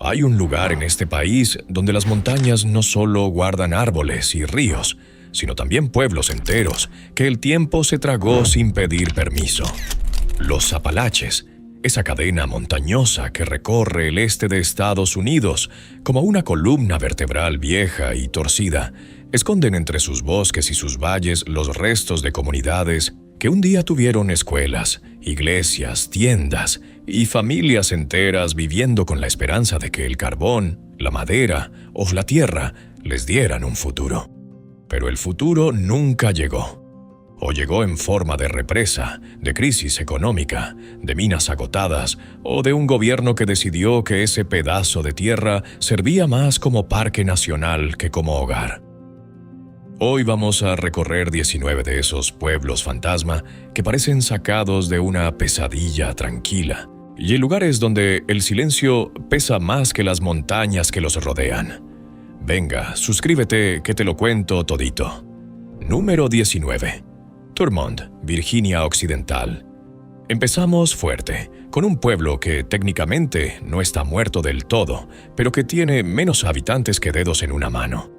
Hay un lugar en este país donde las montañas no solo guardan árboles y ríos, sino también pueblos enteros que el tiempo se tragó sin pedir permiso. Los Apalaches, esa cadena montañosa que recorre el este de Estados Unidos como una columna vertebral vieja y torcida, esconden entre sus bosques y sus valles los restos de comunidades que un día tuvieron escuelas, iglesias, tiendas y familias enteras viviendo con la esperanza de que el carbón, la madera o la tierra les dieran un futuro. Pero el futuro nunca llegó. O llegó en forma de represa, de crisis económica, de minas agotadas o de un gobierno que decidió que ese pedazo de tierra servía más como parque nacional que como hogar. Hoy vamos a recorrer 19 de esos pueblos fantasma que parecen sacados de una pesadilla tranquila, y en lugares donde el silencio pesa más que las montañas que los rodean. Venga, suscríbete que te lo cuento todito. Número 19. Thurmond, Virginia Occidental. Empezamos fuerte, con un pueblo que técnicamente no está muerto del todo, pero que tiene menos habitantes que dedos en una mano.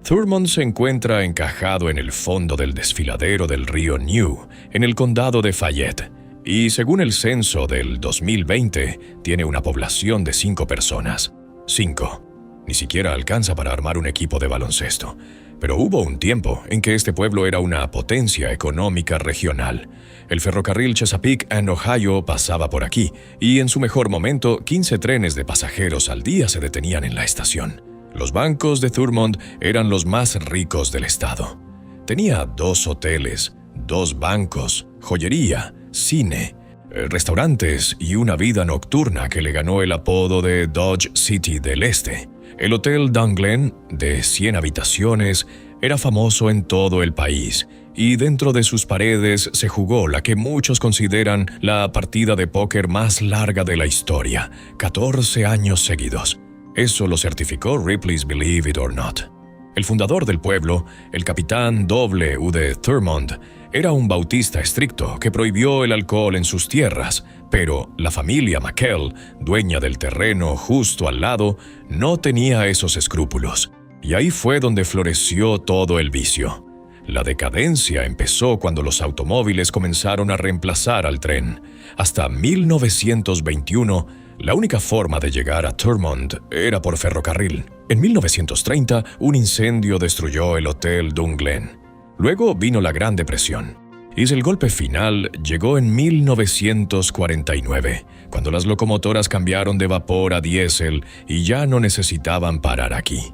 Thurmond se encuentra encajado en el fondo del desfiladero del río New, en el condado de Fayette, y según el censo del 2020, tiene una población de 5 personas. 5. Ni siquiera alcanza para armar un equipo de baloncesto. Pero hubo un tiempo en que este pueblo era una potencia económica regional. El ferrocarril Chesapeake and Ohio pasaba por aquí, y en su mejor momento, 15 trenes de pasajeros al día se detenían en la estación. Los bancos de Thurmond eran los más ricos del estado. Tenía 2 hoteles, 2 bancos, joyería, cine, restaurantes y una vida nocturna que le ganó el apodo de Dodge City del Este. El Hotel Dunglen, de 100 habitaciones, era famoso en todo el país, y dentro de sus paredes se jugó la que muchos consideran la partida de póker más larga de la historia, 14 años seguidos. Eso lo certificó Ripley's Believe It or Not. El fundador del pueblo, el capitán W. Thurmond, era un bautista estricto que prohibió el alcohol en sus tierras, pero la familia McKell, dueña del terreno justo al lado, no tenía esos escrúpulos. Y ahí fue donde floreció todo el vicio. La decadencia empezó cuando los automóviles comenzaron a reemplazar al tren. Hasta 1921, la única forma de llegar a Thurmond era por ferrocarril. En 1930, un incendio destruyó el Hotel Dunglen. Luego vino la Gran Depresión. Y el golpe final llegó en 1949, cuando las locomotoras cambiaron de vapor a diésel y ya no necesitaban parar aquí.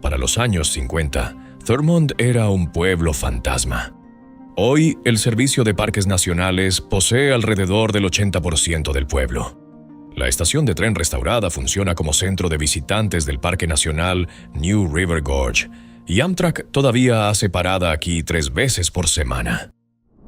Para los años 50, Thurmond era un pueblo fantasma. Hoy, el Servicio de Parques Nacionales posee alrededor del 80% del pueblo. La estación de tren restaurada funciona como centro de visitantes del Parque Nacional New River Gorge, y Amtrak todavía hace parada aquí 3 veces por semana.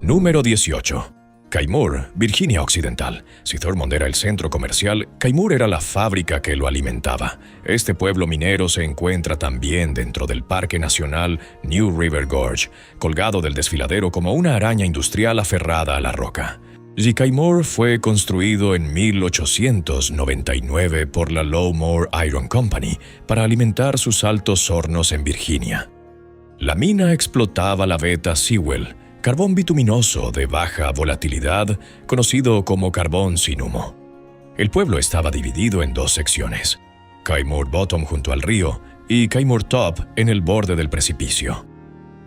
Número 18. Kymore, Virginia Occidental. Si Thurmond era el centro comercial, Kymore era la fábrica que lo alimentaba. Este pueblo minero se encuentra también dentro del Parque Nacional New River Gorge, colgado del desfiladero como una araña industrial aferrada a la roca. Kymore fue construido en 1899 por la Lowmore Iron Company para alimentar sus altos hornos en Virginia. La mina explotaba la beta Sewell, carbón bituminoso de baja volatilidad, conocido como carbón sin humo. El pueblo estaba dividido en 2 secciones: Kymore Bottom junto al río y Kymore Top en el borde del precipicio.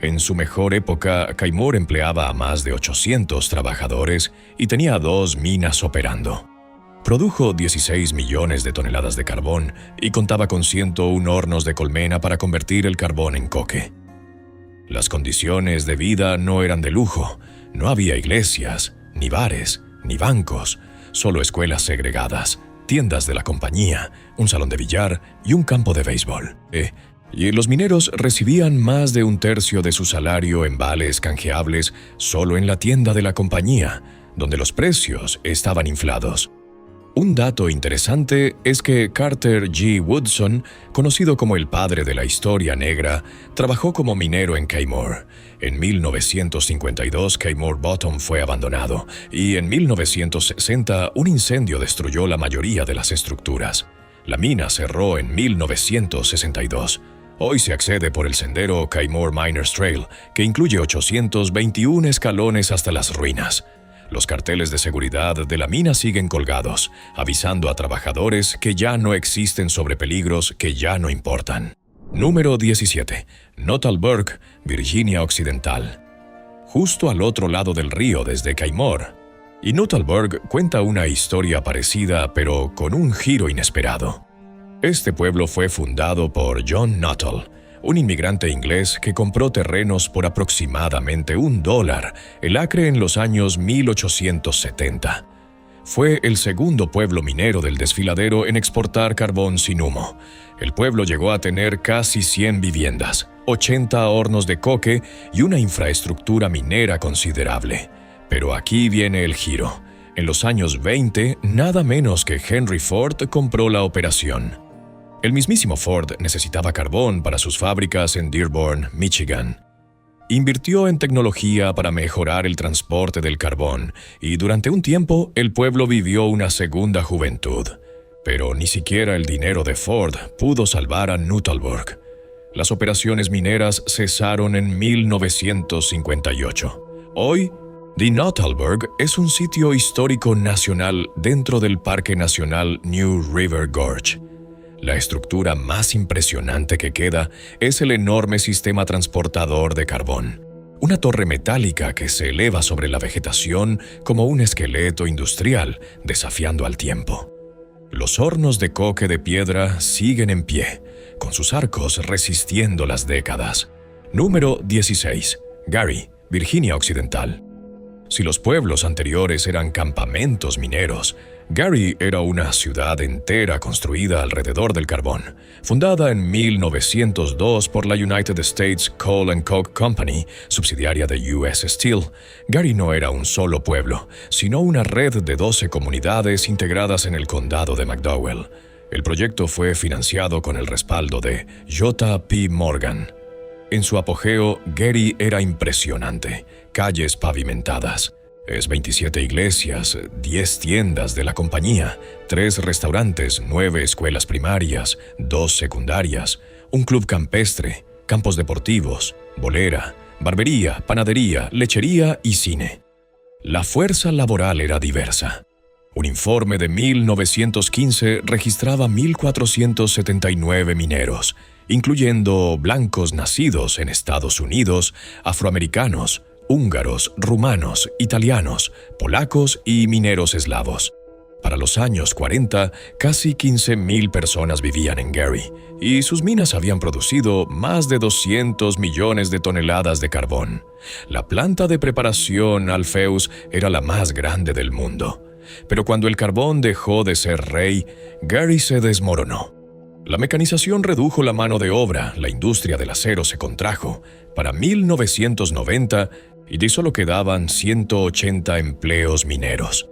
En su mejor época, Kymore empleaba a más de 800 trabajadores y tenía 2 minas operando. Produjo 16 millones de toneladas de carbón y contaba con 101 hornos de colmena para convertir el carbón en coque. Las condiciones de vida no eran de lujo. No había iglesias, ni bares, ni bancos, solo escuelas segregadas, tiendas de la compañía, un salón de billar y un campo de béisbol. Y los mineros recibían más de 1/3 de su salario en vales canjeables solo en la tienda de la compañía, donde los precios estaban inflados. Un dato interesante es que Carter G. Woodson, conocido como el padre de la historia negra, trabajó como minero en Kymore. En 1952, Kymore Bottom fue abandonado y en 1960 un incendio destruyó la mayoría de las estructuras. La mina cerró en 1962. Hoy se accede por el sendero Kaimor Miners Trail, que incluye 821 escalones hasta las ruinas. Los carteles de seguridad de la mina siguen colgados, avisando a trabajadores que ya no existen sobre peligros que ya no importan. Número 17. Nuttallburg, Virginia Occidental. Justo al otro lado del río desde Kaimor. Y Nuttallburg cuenta una historia parecida, pero con un giro inesperado. Este pueblo fue fundado por John Nuttall, un inmigrante inglés que compró terrenos por aproximadamente $1 el acre en los años 1870. Fue el segundo pueblo minero del desfiladero en exportar carbón sin humo. El pueblo llegó a tener casi 100 viviendas, 80 hornos de coque y una infraestructura minera considerable. Pero aquí viene el giro. En los años 20, nada menos que Henry Ford compró la operación. El mismísimo Ford necesitaba carbón para sus fábricas en Dearborn, Michigan. Invirtió en tecnología para mejorar el transporte del carbón y durante un tiempo el pueblo vivió una segunda juventud. Pero ni siquiera el dinero de Ford pudo salvar a Nuttallburg. Las operaciones mineras cesaron en 1958. Hoy, The Nuttallburg es un sitio histórico nacional dentro del Parque Nacional New River Gorge. La estructura más impresionante que queda es el enorme sistema transportador de carbón. Una torre metálica que se eleva sobre la vegetación como un esqueleto industrial, desafiando al tiempo. Los hornos de coque de piedra siguen en pie, con sus arcos resistiendo las décadas. Número 16. Gary, Virginia Occidental. Si los pueblos anteriores eran campamentos mineros, Gary era una ciudad entera construida alrededor del carbón. Fundada en 1902 por la United States Coal and Coke Company, subsidiaria de US Steel, Gary no era un solo pueblo, sino una red de 12 comunidades integradas en el condado de McDowell. El proyecto fue financiado con el respaldo de J.P. Morgan. En su apogeo, Gary era impresionante. Calles pavimentadas. 27 iglesias, 10 tiendas de la compañía, 3 restaurantes, 9 escuelas primarias, 2 secundarias, un club campestre, campos deportivos, bolera, barbería, panadería, lechería y cine. La fuerza laboral era diversa. Un informe de 1915 registraba 1,479 mineros, incluyendo blancos nacidos en Estados Unidos, afroamericanos, húngaros, rumanos, italianos, polacos y mineros eslavos. Para los años 40, casi 15,000 personas vivían en Gary, y sus minas habían producido más de 200 millones de toneladas de carbón. La planta de preparación Alpheus era la más grande del mundo. Pero cuando el carbón dejó de ser rey, Gary se desmoronó. La mecanización redujo la mano de obra, la industria del acero se contrajo. Para 1990, y solo quedaban 180 empleos mineros.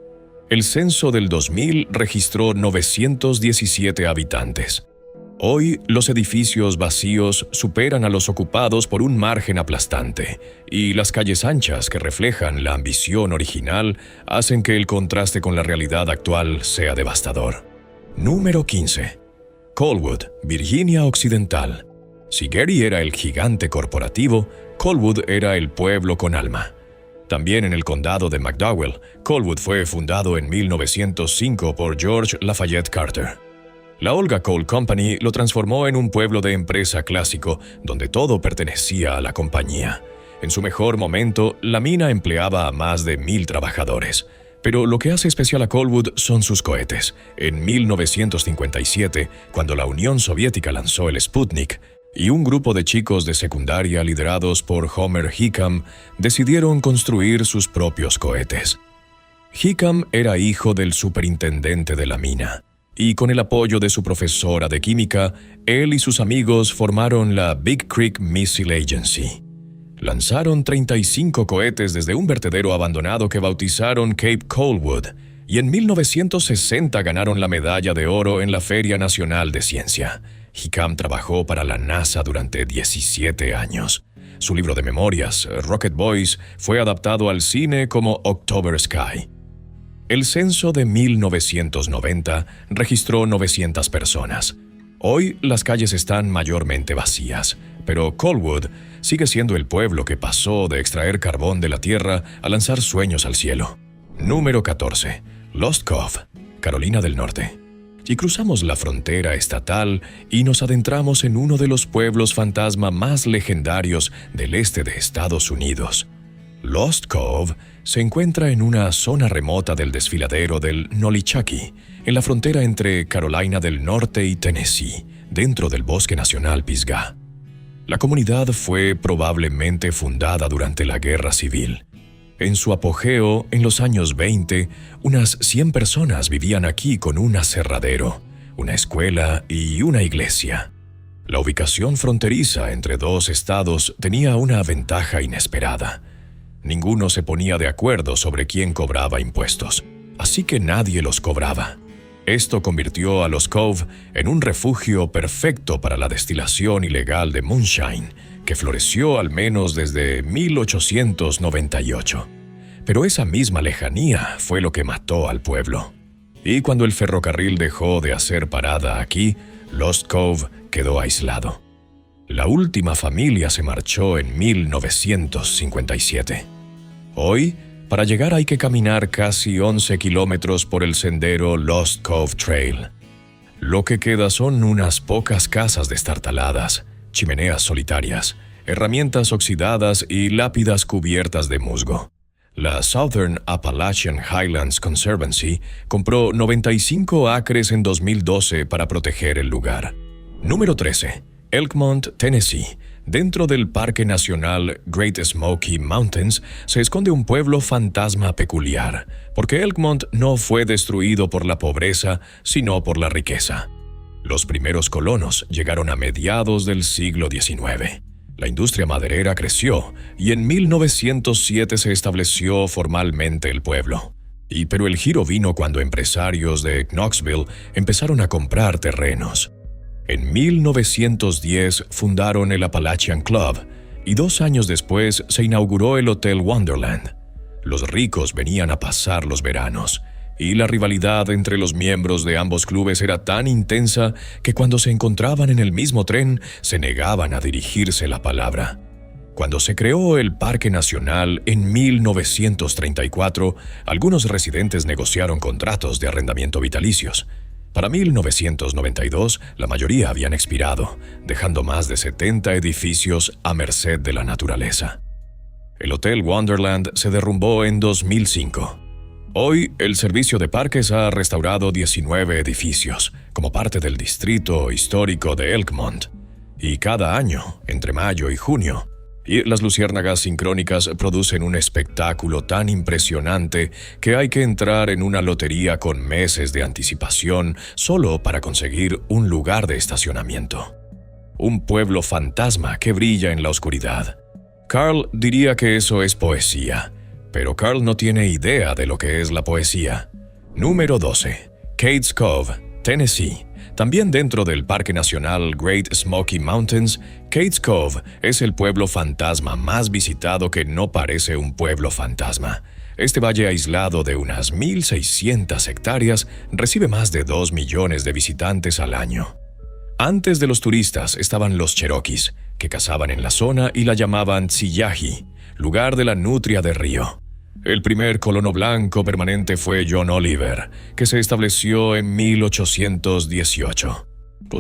El censo del 2000 registró 917 habitantes. Hoy, los edificios vacíos superan a los ocupados por un margen aplastante, y las calles anchas que reflejan la ambición original hacen que el contraste con la realidad actual sea devastador. Número 15. Colwood, Virginia Occidental. Si Gary era el gigante corporativo, Colwood era el pueblo con alma. También en el condado de McDowell, Colwood fue fundado en 1905 por George Lafayette Carter. La Olga Coal Company lo transformó en un pueblo de empresa clásico, donde todo pertenecía a la compañía. En su mejor momento, la mina empleaba a más de 1,000 trabajadores. Pero lo que hace especial a Colwood son sus cohetes. En 1957, cuando la Unión Soviética lanzó el Sputnik, y un grupo de chicos de secundaria liderados por Homer Hickam decidieron construir sus propios cohetes. Hickam era hijo del superintendente de la mina, y con el apoyo de su profesora de química, él y sus amigos formaron la Big Creek Missile Agency. Lanzaron 35 cohetes desde un vertedero abandonado que bautizaron Cape Colwood, y en 1960 ganaron la medalla de oro en la Feria Nacional de Ciencia. Hickam trabajó para la NASA durante 17 años. Su libro de memorias, Rocket Boys, fue adaptado al cine como October Sky. El censo de 1990 registró 900 personas. Hoy las calles están mayormente vacías, pero Colwood sigue siendo el pueblo que pasó de extraer carbón de la tierra a lanzar sueños al cielo. Número 14. Lost Cove, Carolina del Norte. Y cruzamos la frontera estatal y nos adentramos en uno de los pueblos fantasma más legendarios del este de Estados Unidos. Lost Cove se encuentra en una zona remota del desfiladero del Nolichucky, en la frontera entre Carolina del Norte y Tennessee, dentro del Bosque Nacional Pisgah. La comunidad fue probablemente fundada durante la Guerra Civil. En su apogeo, en los años 20, unas 100 personas vivían aquí con un aserradero, una escuela y una iglesia. La ubicación fronteriza entre dos estados tenía una ventaja inesperada. Ninguno se ponía de acuerdo sobre quién cobraba impuestos, así que nadie los cobraba. Esto convirtió a Lost Cove en un refugio perfecto para la destilación ilegal de moonshine, que floreció al menos desde 1898. Pero esa misma lejanía fue lo que mató al pueblo. Y cuando el ferrocarril dejó de hacer parada aquí, Lost Cove quedó aislado. La última familia se marchó en 1957. Hoy, para llegar hay que caminar casi 11 kilómetros por el sendero Lost Cove Trail. Lo que queda son unas pocas casas destartaladas, chimeneas solitarias, herramientas oxidadas y lápidas cubiertas de musgo. La Southern Appalachian Highlands Conservancy compró 95 acres en 2012 para proteger el lugar. Número 13. Elkmont, Tennessee. Dentro del Parque Nacional Great Smoky Mountains se esconde un pueblo fantasma peculiar, porque Elkmont no fue destruido por la pobreza, sino por la riqueza. Los primeros colonos llegaron a mediados del siglo XIX. La industria maderera creció y en 1907 se estableció formalmente el pueblo. Pero el giro vino cuando empresarios de Knoxville empezaron a comprar terrenos. En 1910 fundaron el Appalachian Club y 2 años después se inauguró el Hotel Wonderland. Los ricos venían a pasar los veranos y la rivalidad entre los miembros de ambos clubes era tan intensa que cuando se encontraban en el mismo tren se negaban a dirigirse la palabra. Cuando se creó el Parque Nacional en 1934, algunos residentes negociaron contratos de arrendamiento vitalicios. Para 1992, la mayoría habían expirado, dejando más de 70 edificios a merced de la naturaleza. El Hotel Wonderland se derrumbó en 2005. Hoy, el servicio de parques ha restaurado 19 edificios, como parte del distrito histórico de Elkmont. Y cada año, entre mayo y junio, las luciérnagas sincrónicas producen un espectáculo tan impresionante que hay que entrar en una lotería con meses de anticipación solo para conseguir un lugar de estacionamiento. Un pueblo fantasma que brilla en la oscuridad. Carl diría que eso es poesía, pero Carl no tiene idea de lo que es la poesía. Número 12. Cades Cove, Tennessee. También dentro del Parque Nacional Great Smoky Mountains, Cades Cove es el pueblo fantasma más visitado que no parece un pueblo fantasma. Este valle aislado de unas 1,600 hectáreas recibe más de 2 millones de visitantes al año. Antes de los turistas estaban los Cherokees, que cazaban en la zona y la llamaban Tsiyahi, lugar de la nutria de río. El primer colono blanco permanente fue John Oliver, que se estableció en 1818.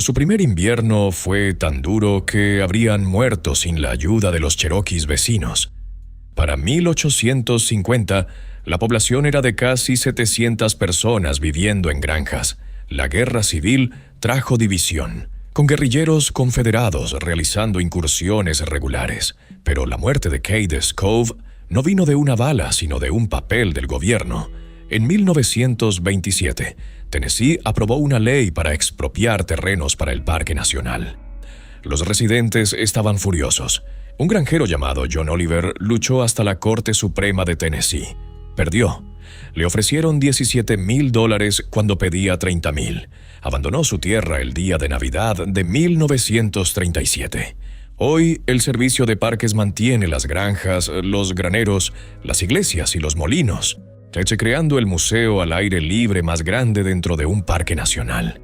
Su primer invierno fue tan duro que habrían muerto sin la ayuda de los Cherokees vecinos. Para 1850, la población era de casi 700 personas viviendo en granjas. La guerra civil trajo división, con guerrilleros confederados realizando incursiones regulares. Pero la muerte de Cades Cove no vino de una bala, sino de un papel del gobierno. En 1927, Tennessee aprobó una ley para expropiar terrenos para el Parque Nacional. Los residentes estaban furiosos. Un granjero llamado John Oliver luchó hasta la Corte Suprema de Tennessee. Perdió. Le ofrecieron $17,000 cuando pedía $30,000. Abandonó su tierra el día de Navidad de 1937. Hoy, el servicio de parques mantiene las granjas, los graneros, las iglesias y los molinos. creando el museo al aire libre más grande dentro de un parque nacional.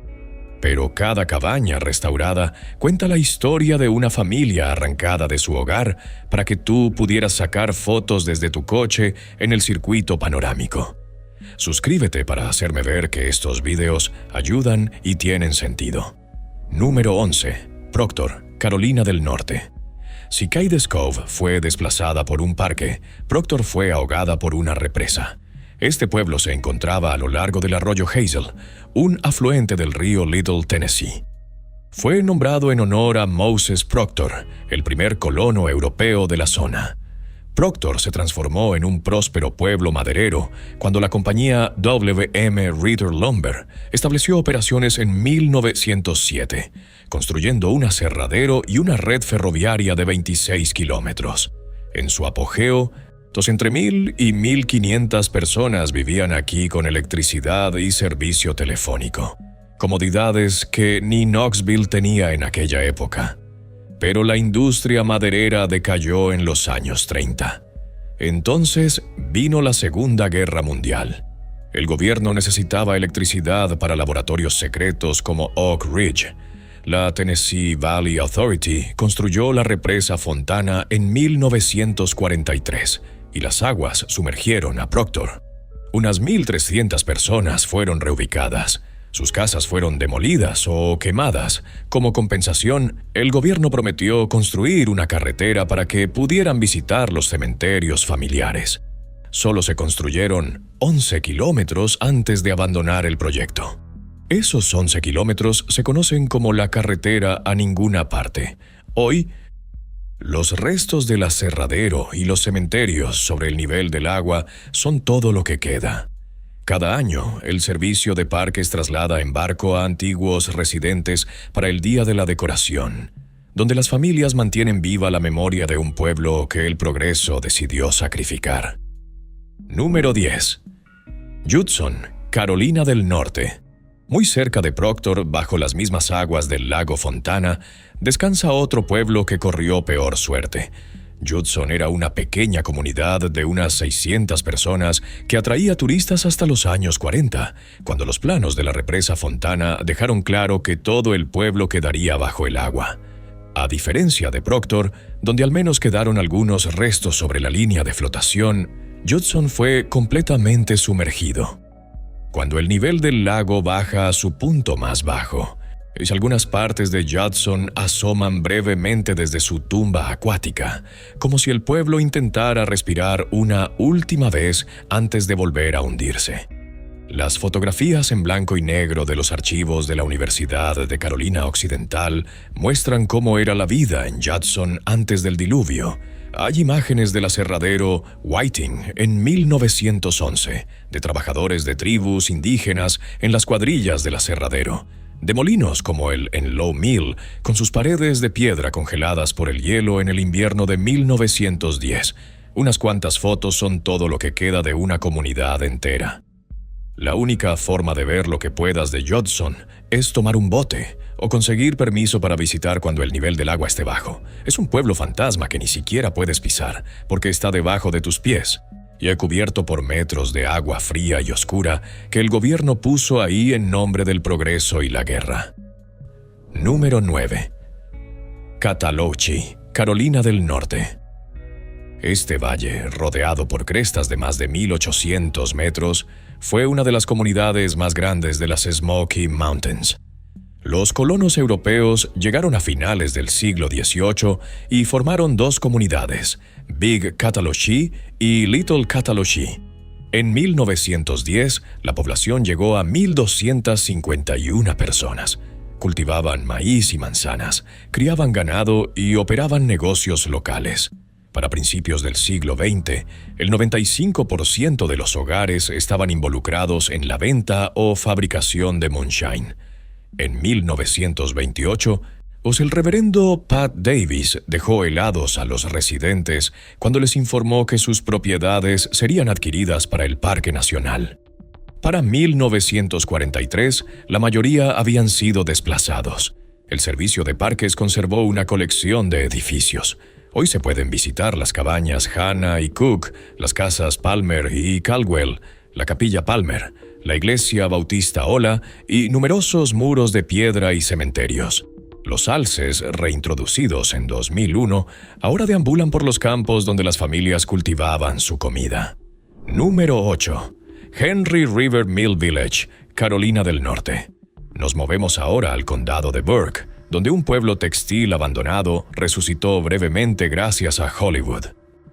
Pero cada cabaña restaurada cuenta la historia de una familia arrancada de su hogar para que tú pudieras sacar fotos desde tu coche en el circuito panorámico. Suscríbete para hacerme ver que estos videos ayudan y tienen sentido. Número 11. Proctor, Carolina del Norte. Si Caydes Cove fue desplazada por un parque, Proctor fue ahogada por una represa. Este pueblo se encontraba a lo largo del arroyo Hazel, un afluente del río Little Tennessee. Fue nombrado en honor a Moses Proctor, el primer colono europeo de la zona. Proctor se transformó en un próspero pueblo maderero cuando la compañía W.M. Reeder Lumber estableció operaciones en 1907, construyendo un aserradero y una red ferroviaria de 26 kilómetros. En su apogeo, entre 1,000 y 1,500 personas vivían aquí con electricidad y servicio telefónico, comodidades que ni Knoxville tenía en aquella época. Pero la industria maderera decayó en los años 30. Entonces vino la Segunda Guerra Mundial. El gobierno necesitaba electricidad para laboratorios secretos como Oak Ridge. La Tennessee Valley Authority construyó la represa Fontana en 1943 y las aguas sumergieron a Proctor. Unas 1,300 personas fueron reubicadas. Sus casas fueron demolidas o quemadas. Como compensación, el gobierno prometió construir una carretera para que pudieran visitar los cementerios familiares. Solo se construyeron 11 kilómetros antes de abandonar el proyecto. Esos 11 kilómetros se conocen como la carretera a ninguna parte. Hoy, los restos del aserradero y los cementerios sobre el nivel del agua son todo lo que queda. Cada año, el servicio de parques traslada en barco a antiguos residentes para el Día de la Decoración, donde las familias mantienen viva la memoria de un pueblo que el progreso decidió sacrificar. Número 10. Judson, Carolina del Norte. Muy cerca de Proctor, bajo las mismas aguas del lago Fontana, descansa otro pueblo que corrió peor suerte. Judson era una pequeña comunidad de unas 600 personas que atraía turistas hasta los años 40, cuando los planos de la represa Fontana dejaron claro que todo el pueblo quedaría bajo el agua. A diferencia de Proctor, donde al menos quedaron algunos restos sobre la línea de flotación, Judson fue completamente sumergido. Cuando el nivel del lago baja a su punto más bajo, algunas partes de Judson asoman brevemente desde su tumba acuática, como si el pueblo intentara respirar una última vez antes de volver a hundirse. Las fotografías en blanco y negro de los archivos de la Universidad de Carolina Occidental muestran cómo era la vida en Judson antes del diluvio. Hay imágenes del aserradero Whiting en 1911, de trabajadores de tribus indígenas en las cuadrillas del aserradero, de molinos como el Enlow Mill, con sus paredes de piedra congeladas por el hielo en el invierno de 1910. Unas cuantas fotos son todo lo que queda de una comunidad entera. La única forma de ver lo que puedas de Judson es tomar un bote o conseguir permiso para visitar cuando el nivel del agua esté bajo. Es un pueblo fantasma que ni siquiera puedes pisar porque está debajo de tus pies y cubierto por metros de agua fría y oscura que el gobierno puso ahí en nombre del progreso y la guerra. Número 9. Cataloochee, Carolina del Norte. Este valle, rodeado por crestas de más de 1,800 metros, fue una de las comunidades más grandes de las Smoky Mountains. Los colonos europeos llegaron a finales del siglo XVIII y formaron dos comunidades, Big Cataloochee y Little Cataloochee. En 1910, la población llegó a 1,251 personas. Cultivaban maíz y manzanas, criaban ganado y operaban negocios locales. Para principios del siglo XX, el 95% de los hogares estaban involucrados en la venta o fabricación de moonshine. En 1928, el reverendo Pat Davis dejó helados a los residentes cuando les informó que sus propiedades serían adquiridas para el Parque Nacional. Para 1943, la mayoría habían sido desplazados. El Servicio de Parques conservó una colección de edificios. Hoy se pueden visitar las cabañas Hanna y Cook, las casas Palmer y Caldwell, la Capilla Palmer, la Iglesia Bautista Ola y numerosos muros de piedra y cementerios. Los alces, reintroducidos en 2001, ahora deambulan por los campos donde las familias cultivaban su comida. Número 8. Henry River Mill Village, Carolina del Norte. Nos movemos ahora al condado de Burke, donde un pueblo textil abandonado resucitó brevemente gracias a Hollywood.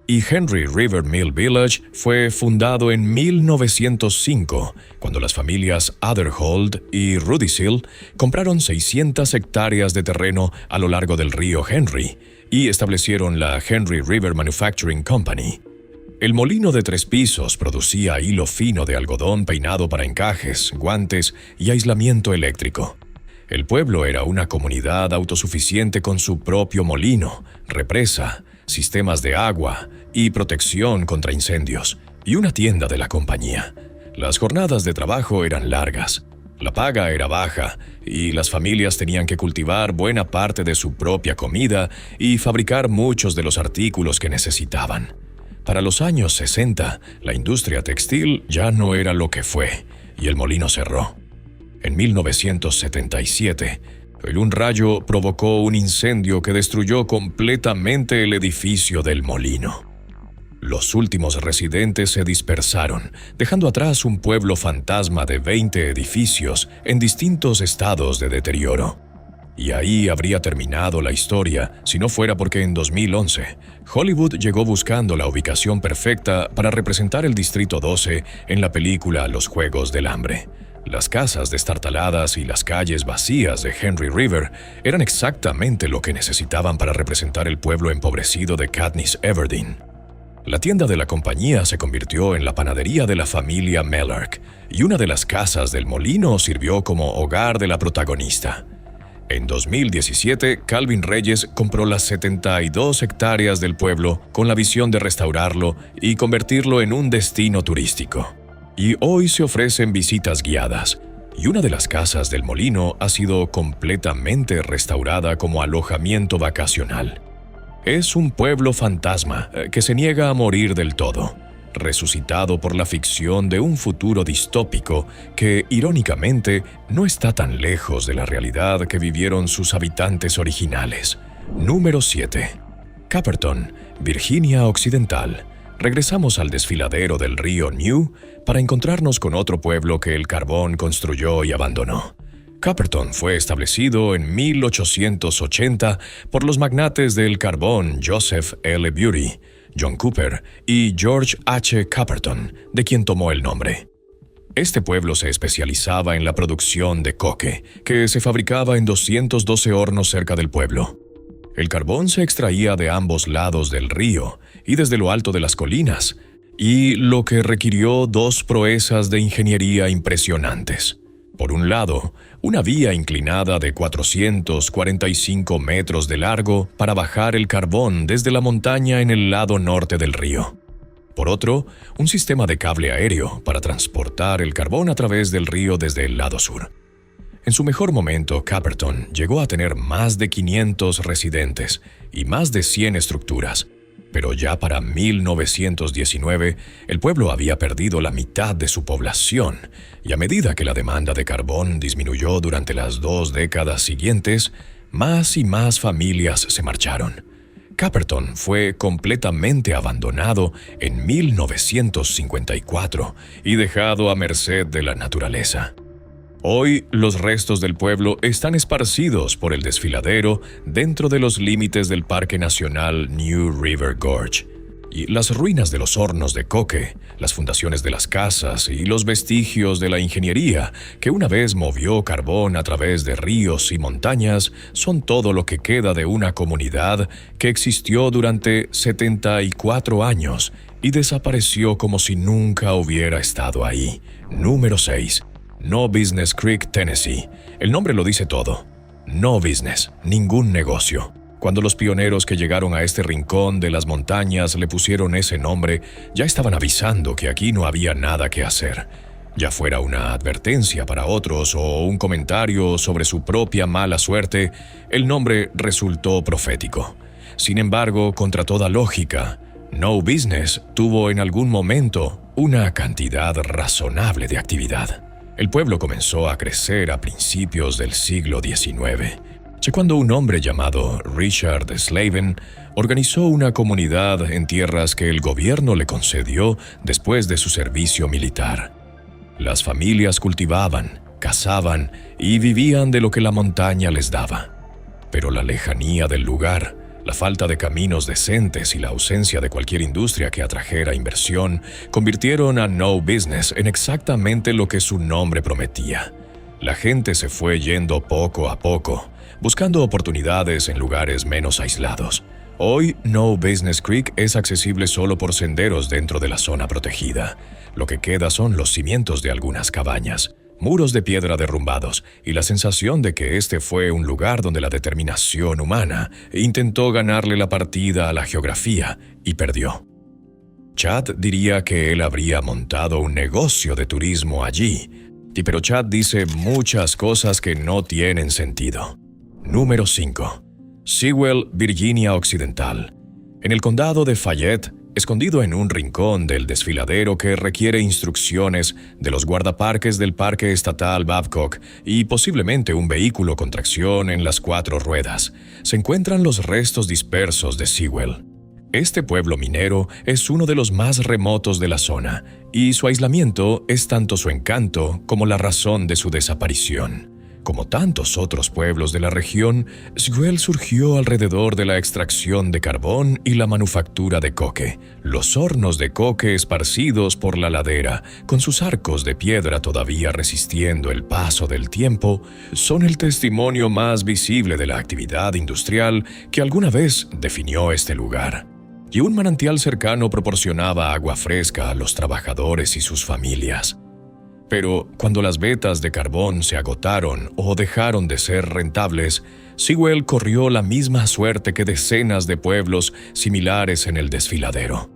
Y Henry River Mill Village fue fundado en 1905, cuando las familias Otherhold y Rudisill compraron 600 hectáreas de terreno a lo largo del río Henry y establecieron la Henry River Manufacturing Company. El molino de 3 pisos producía hilo fino de algodón peinado para encajes, guantes y aislamiento eléctrico. El pueblo era una comunidad autosuficiente con su propio molino, represa, sistemas de agua y protección contra incendios, y una tienda de la compañía. Las jornadas de trabajo eran largas, la paga era baja, y las familias tenían que cultivar buena parte de su propia comida y fabricar muchos de los artículos que necesitaban. Para los años 60, la industria textil ya no era lo que fue, y el molino cerró. En 1977, un rayo provocó un incendio que destruyó completamente el edificio del molino. Los últimos residentes se dispersaron, dejando atrás un pueblo fantasma de 20 edificios en distintos estados de deterioro. Y ahí habría terminado la historia si no fuera porque en 2011, Hollywood llegó buscando la ubicación perfecta para representar el Distrito 12 en la película Los Juegos del Hambre. Las casas destartaladas y las calles vacías de Henry River eran exactamente lo que necesitaban para representar el pueblo empobrecido de Katniss Everdeen. La tienda de la compañía se convirtió en la panadería de la familia Mellark, y una de las casas del molino sirvió como hogar de la protagonista. En 2017, Calvin Reyes compró las 72 hectáreas del pueblo con la visión de restaurarlo y convertirlo en un destino turístico. Y hoy se ofrecen visitas guiadas, y una de las casas del molino ha sido completamente restaurada como alojamiento vacacional. Es un pueblo fantasma que se niega a morir del todo, resucitado por la ficción de un futuro distópico que, irónicamente, no está tan lejos de la realidad que vivieron sus habitantes originales. Número 7. Caperton, Virginia Occidental. Regresamos al desfiladero del río New para encontrarnos con otro pueblo que el carbón construyó y abandonó. Caperton fue establecido en 1880 por los magnates del carbón Joseph L. Beatty, John Cooper y George H. Caperton, de quien tomó el nombre. Este pueblo se especializaba en la producción de coque, que se fabricaba en 212 hornos cerca del pueblo. El carbón se extraía de ambos lados del río y desde lo alto de las colinas, y lo que requirió 2 proezas de ingeniería impresionantes. Por un lado, una vía inclinada de 445 metros de largo para bajar el carbón desde la montaña en el lado norte del río. Por otro, un sistema de cable aéreo para transportar el carbón a través del río desde el lado sur. En su mejor momento, Caperton llegó a tener más de 500 residentes y más de 100 estructuras, pero ya para 1919 el pueblo había perdido la mitad de su población, y a medida que la demanda de carbón disminuyó durante las 2 décadas siguientes, más y más familias se marcharon. Caperton fue completamente abandonado en 1954 y dejado a merced de la naturaleza. Hoy, los restos del pueblo están esparcidos por el desfiladero dentro de los límites del Parque Nacional New River Gorge. Y las ruinas de los hornos de coque, las fundaciones de las casas y los vestigios de la ingeniería que una vez movió carbón a través de ríos y montañas son todo lo que queda de una comunidad que existió durante 74 años y desapareció como si nunca hubiera estado ahí. Número 6. No Business Creek, Tennessee. El nombre lo dice todo. No business, ningún negocio. Cuando los pioneros que llegaron a este rincón de las montañas le pusieron ese nombre, ya estaban avisando que aquí no había nada que hacer. Ya fuera una advertencia para otros o un comentario sobre su propia mala suerte, el nombre resultó profético. Sin embargo, contra toda lógica, No Business tuvo en algún momento una cantidad razonable de actividad. El pueblo comenzó a crecer a principios del siglo XIX, cuando un hombre llamado Richard Slavin organizó una comunidad en tierras que el gobierno le concedió después de su servicio militar. Las familias cultivaban, cazaban y vivían de lo que la montaña les daba. Pero la lejanía del lugar, la falta de caminos decentes y la ausencia de cualquier industria que atrajera inversión convirtieron a No Business en exactamente lo que su nombre prometía. La gente se fue yendo poco a poco, buscando oportunidades en lugares menos aislados. Hoy, No Business Creek es accesible solo por senderos dentro de la zona protegida. Lo que queda son los cimientos de algunas cabañas, muros de piedra derrumbados y la sensación de que este fue un lugar donde la determinación humana intentó ganarle la partida a la geografía y perdió. Chad diría que él habría montado un negocio de turismo allí, pero Chad dice muchas cosas que no tienen sentido. Número 5. Sewell, Virginia Occidental. En el condado de Fayette, escondido en un rincón del desfiladero que requiere instrucciones de los guardaparques del Parque Estatal Babcock y posiblemente un vehículo con tracción en las 4 ruedas, se encuentran los restos dispersos de Sewell. Este pueblo minero es uno de los más remotos de la zona, y su aislamiento es tanto su encanto como la razón de su desaparición. Como tantos otros pueblos de la región, Sewell surgió alrededor de la extracción de carbón y la manufactura de coque. Los hornos de coque esparcidos por la ladera, con sus arcos de piedra todavía resistiendo el paso del tiempo, son el testimonio más visible de la actividad industrial que alguna vez definió este lugar. Y un manantial cercano proporcionaba agua fresca a los trabajadores y sus familias. Pero cuando las vetas de carbón se agotaron o dejaron de ser rentables, Sewell corrió la misma suerte que decenas de pueblos similares en el desfiladero.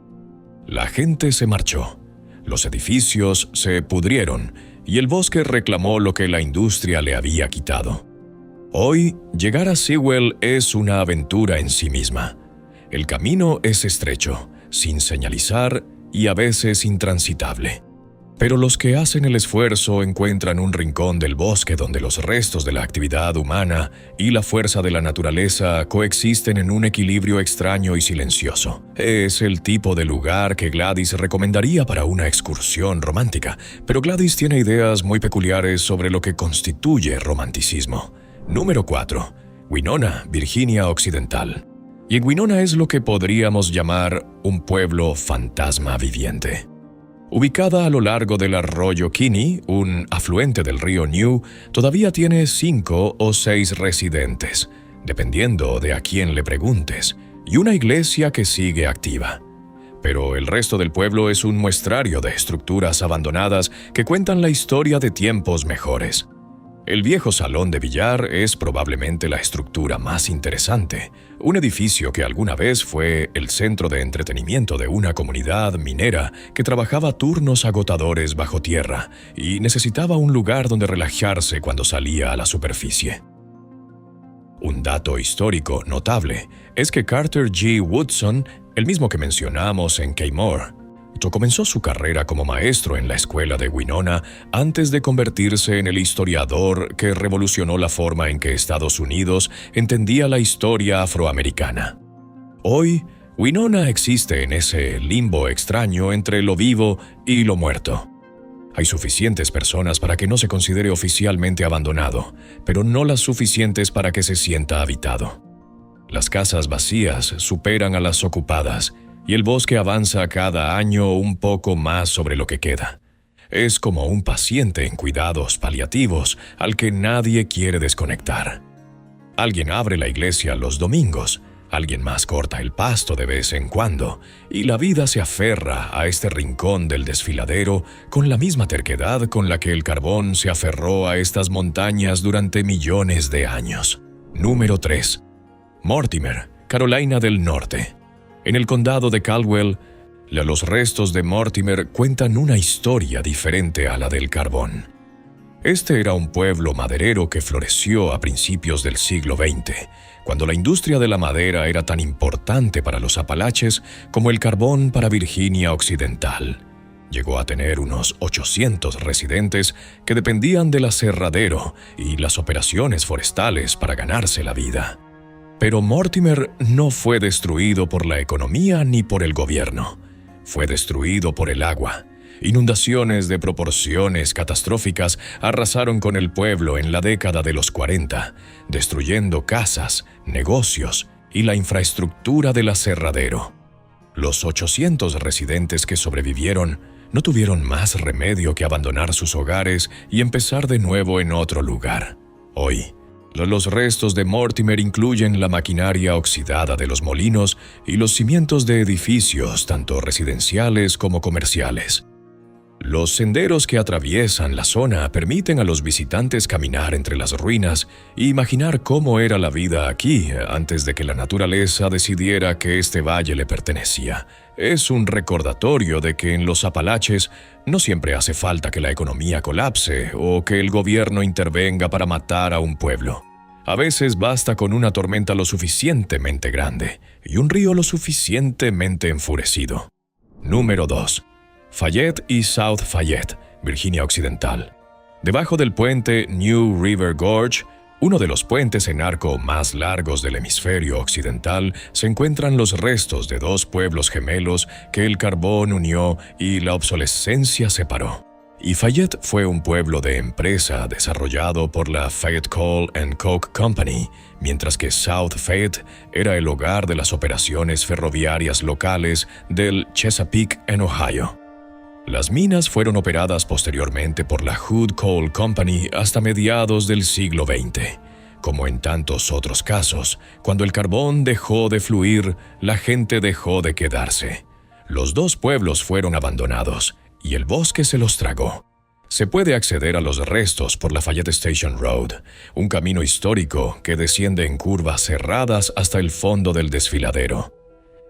La gente se marchó, los edificios se pudrieron y el bosque reclamó lo que la industria le había quitado. Hoy, llegar a Sewell es una aventura en sí misma. El camino es estrecho, sin señalizar y a veces intransitable. Pero los que hacen el esfuerzo encuentran un rincón del bosque donde los restos de la actividad humana y la fuerza de la naturaleza coexisten en un equilibrio extraño y silencioso. Es el tipo de lugar que Gladys recomendaría para una excursión romántica, pero Gladys tiene ideas muy peculiares sobre lo que constituye romanticismo. Número 4. Winona, Virginia Occidental. Y en Winona es lo que podríamos llamar un pueblo fantasma viviente. Ubicada a lo largo del arroyo Kinney, un afluente del río New, todavía tiene 5 o 6 residentes, dependiendo de a quién le preguntes, y una iglesia que sigue activa. Pero el resto del pueblo es un muestrario de estructuras abandonadas que cuentan la historia de tiempos mejores. El viejo salón de billar es probablemente la estructura más interesante, un edificio que alguna vez fue el centro de entretenimiento de una comunidad minera que trabajaba turnos agotadores bajo tierra y necesitaba un lugar donde relajarse cuando salía a la superficie. Un dato histórico notable es que Carter G. Woodson, el mismo que mencionamos en Kmart, comenzó su carrera como maestro en la escuela de Winona antes de convertirse en el historiador que revolucionó la forma en que Estados Unidos entendía la historia afroamericana. Hoy, Winona existe en ese limbo extraño entre lo vivo y lo muerto. Hay suficientes personas para que no se considere oficialmente abandonado, pero no las suficientes para que se sienta habitado. Las casas vacías superan a las ocupadas, y el bosque avanza cada año un poco más sobre lo que queda. Es como un paciente en cuidados paliativos al que nadie quiere desconectar. Alguien abre la iglesia los domingos, alguien más corta el pasto de vez en cuando, y la vida se aferra a este rincón del desfiladero con la misma terquedad con la que el carbón se aferró a estas montañas durante millones de años. Número 3. Mortimer, Carolina del Norte. En el condado de Caldwell, los restos de Mortimer cuentan una historia diferente a la del carbón. Este era un pueblo maderero que floreció a principios del siglo XX, cuando la industria de la madera era tan importante para los Apalaches como el carbón para Virginia Occidental. Llegó a tener unos 800 residentes que dependían del aserradero y las operaciones forestales para ganarse la vida. Pero Mortimer no fue destruido por la economía ni por el gobierno. Fue destruido por el agua. Inundaciones de proporciones catastróficas arrasaron con el pueblo en la década de los 40, destruyendo casas, negocios y la infraestructura del aserradero. Los 800 residentes que sobrevivieron no tuvieron más remedio que abandonar sus hogares y empezar de nuevo en otro lugar. Hoy, los restos de Mortimer incluyen la maquinaria oxidada de los molinos y los cimientos de edificios tanto residenciales como comerciales. Los senderos que atraviesan la zona permiten a los visitantes caminar entre las ruinas e imaginar cómo era la vida aquí antes de que la naturaleza decidiera que este valle le pertenecía. Es un recordatorio de que en los Apalaches no siempre hace falta que la economía colapse o que el gobierno intervenga para matar a un pueblo. A veces basta con una tormenta lo suficientemente grande y un río lo suficientemente enfurecido. Número 2. Fayette y South Fayette, Virginia Occidental. Debajo del puente New River Gorge, uno de los puentes en arco más largos del hemisferio occidental, se encuentran los restos de dos pueblos gemelos que el carbón unió y la obsolescencia separó. Y Fayette fue un pueblo de empresa desarrollado por la Fayette Coal and Coke Company, mientras que South Fayette era el hogar de las operaciones ferroviarias locales del Chesapeake en Ohio. Las minas fueron operadas posteriormente por la Hood Coal Company hasta mediados del siglo XX. Como en tantos otros casos, cuando el carbón dejó de fluir, la gente dejó de quedarse. Los dos pueblos fueron abandonados y el bosque se los tragó. Se puede acceder a los restos por la Fayette Station Road, un camino histórico que desciende en curvas cerradas hasta el fondo del desfiladero.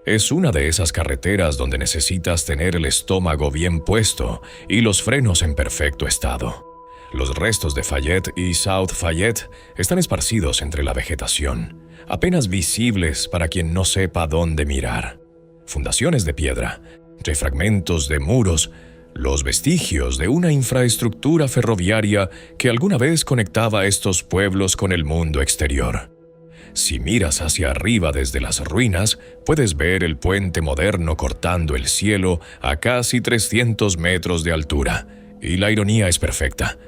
Es una de esas carreteras donde necesitas tener el estómago bien puesto y los frenos en perfecto estado. Los restos de Fayette y South Fayette están esparcidos entre la vegetación, apenas visibles para quien no sepa dónde mirar. Fundaciones de piedra, entre fragmentos de muros, los vestigios de una infraestructura ferroviaria que alguna vez conectaba estos pueblos con el mundo exterior. Si miras hacia arriba desde las ruinas, puedes ver el puente moderno cortando el cielo a casi 300 metros de altura. Y la ironía es perfecta.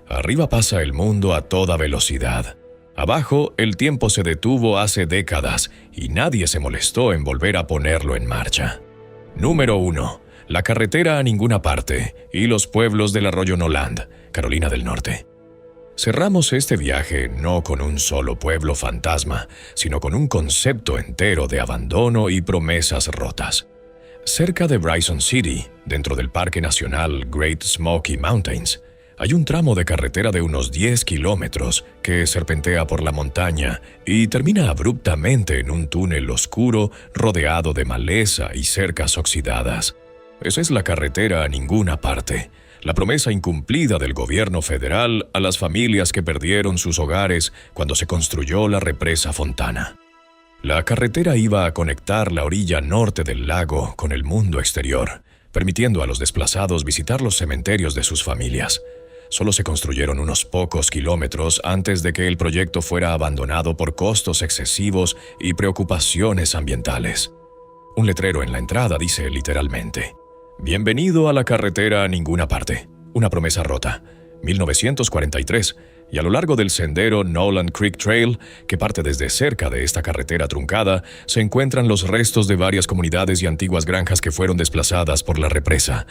Arriba pasa el mundo a toda velocidad. Abajo, el tiempo se detuvo hace décadas y nadie se molestó en volver a ponerlo en marcha. Número 1. La carretera a ninguna parte y los pueblos del arroyo Noland, Carolina del Norte. Cerramos este viaje no con un solo pueblo fantasma, sino con un concepto entero de abandono y promesas rotas. Cerca de Bryson City, dentro del Parque Nacional Great Smoky Mountains, hay un tramo de carretera de unos 10 kilómetros que serpentea por la montaña y termina abruptamente en un túnel oscuro rodeado de maleza y cercas oxidadas. Esa es la carretera a ninguna parte. La promesa incumplida del gobierno federal a las familias que perdieron sus hogares cuando se construyó la represa Fontana. La carretera iba a conectar la orilla norte del lago con el mundo exterior, permitiendo a los desplazados visitar los cementerios de sus familias. Solo se construyeron unos pocos kilómetros antes de que el proyecto fuera abandonado por costos excesivos y preocupaciones ambientales. Un letrero en la entrada dice literalmente: «Bienvenido a la carretera a ninguna parte. Una promesa rota. 1943, y a lo largo del sendero Noland Creek Trail, que parte desde cerca de esta carretera truncada, se encuentran los restos de varias comunidades y antiguas granjas que fueron desplazadas por la represa.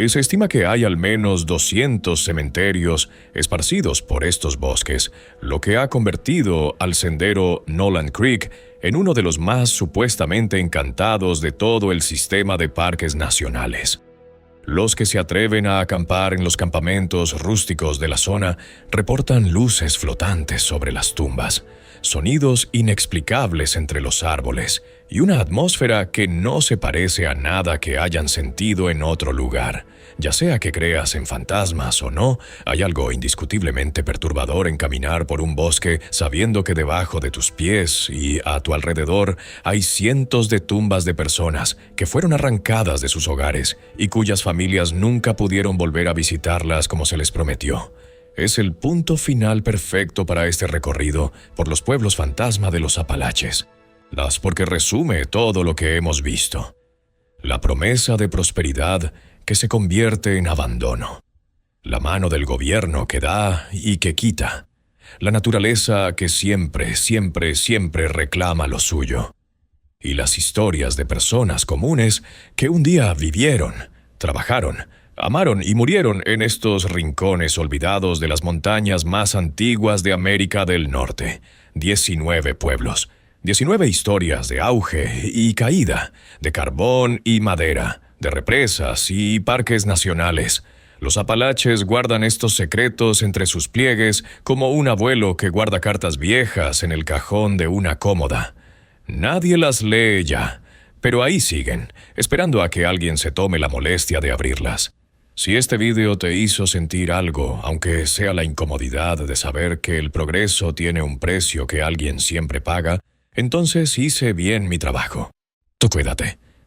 Se estima que hay al menos 200 cementerios esparcidos por estos bosques, lo que ha convertido al sendero Noland Creek en uno de los más supuestamente encantados de todo el sistema de parques nacionales. Los que se atreven a acampar en los campamentos rústicos de la zona reportan luces flotantes sobre las tumbas, sonidos inexplicables entre los árboles y una atmósfera que no se parece a nada que hayan sentido en otro lugar, Ya sea que creas en fantasmas o no, hay algo indiscutiblemente perturbador en caminar por un bosque sabiendo que debajo de tus pies y a tu alrededor hay cientos de tumbas de personas que fueron arrancadas de sus hogares y cuyas familias nunca pudieron volver a visitarlas como se les prometió. Es el punto final perfecto para este recorrido por los pueblos fantasma de los Apalaches. Porque resume todo lo que hemos visto. La promesa de prosperidad que se convierte en abandono. La mano del gobierno que da y que quita. La naturaleza que siempre, siempre, siempre reclama lo suyo. Y las historias de personas comunes que un día vivieron, trabajaron, amaron y murieron en estos rincones olvidados de las montañas más antiguas de América del Norte. 19 pueblos. 19 historias de auge y caída, de carbón y madera, de represas y parques nacionales. Los Apalaches guardan estos secretos entre sus pliegues como un abuelo que guarda cartas viejas en el cajón de una cómoda. Nadie las lee ya, pero ahí siguen, esperando a que alguien se tome la molestia de abrirlas. Si este video te hizo sentir algo, aunque sea la incomodidad de saber que el progreso tiene un precio que alguien siempre paga, entonces hice bien mi trabajo. Tú cuídate.